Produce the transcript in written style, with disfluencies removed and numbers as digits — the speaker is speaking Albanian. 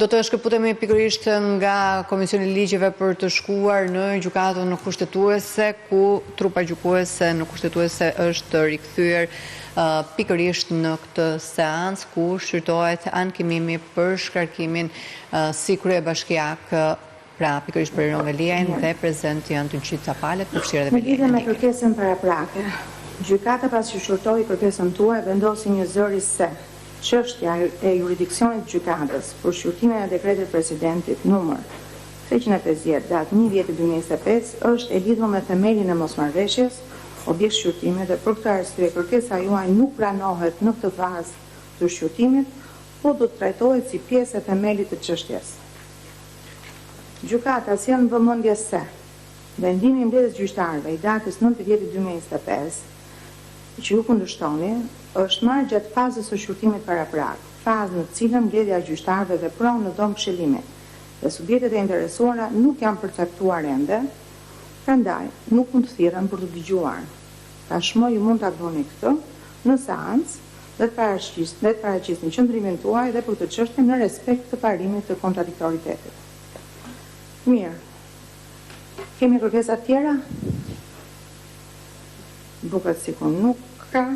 Do të shkëputemi pikërisht nga Komisioni i Ligjeve për të shkuar në gjykatën kushtetuese, ku trupa gjykuese në kushtetuese është rikthyer pikërisht në këtë seancë ku shqyrtohet ankimimi për shkarkimin si kryebashkiak, pra pikërisht për Iron Veliajn dhe prezent janë të gjitha palët përfshirë dhe Veliajn. Në lidhje me kërkesën paraprake, gjykata pas që shqyrtoi kërkesën tuaj vendosi një zëri se çështja e jurisdiksionit të gjykatës për shqyrtimin e dekretit presidentit numër 350 datë 1/10/2025 është e lidhur me themelin e mosmarrveshjes, objekt shqyrtimi dhe për këtë arsye kërkesa juaj nuk pranohet në këtë fazë të shqyrtimit, po do të trajtohet si pjesë e themelit të çështjes. Gjykata sjell në vëmendje se vendimi i mbledhjes gjyqtarëve i datës 9/10/2025 që ju kundërshtoni është marrë gjatë fazës së shqyrtimit paraprak, fazë në cilën mbledhja e gjyqtarëve vepron në dhomë këshillimi dhe subjektet e interesuara nuk janë përcaktuar ende, prandaj nuk mund të thirren për të dëgjuar. Tashmë ju mund ta bëni këtë në seancë dhe të paraqisni qëndrimin tuaj dhe për këtë çështje në respekt të parimit të kontradiktoritetit. Mirë. Kemi kërkesa tjera? Duket sikur nuk ka.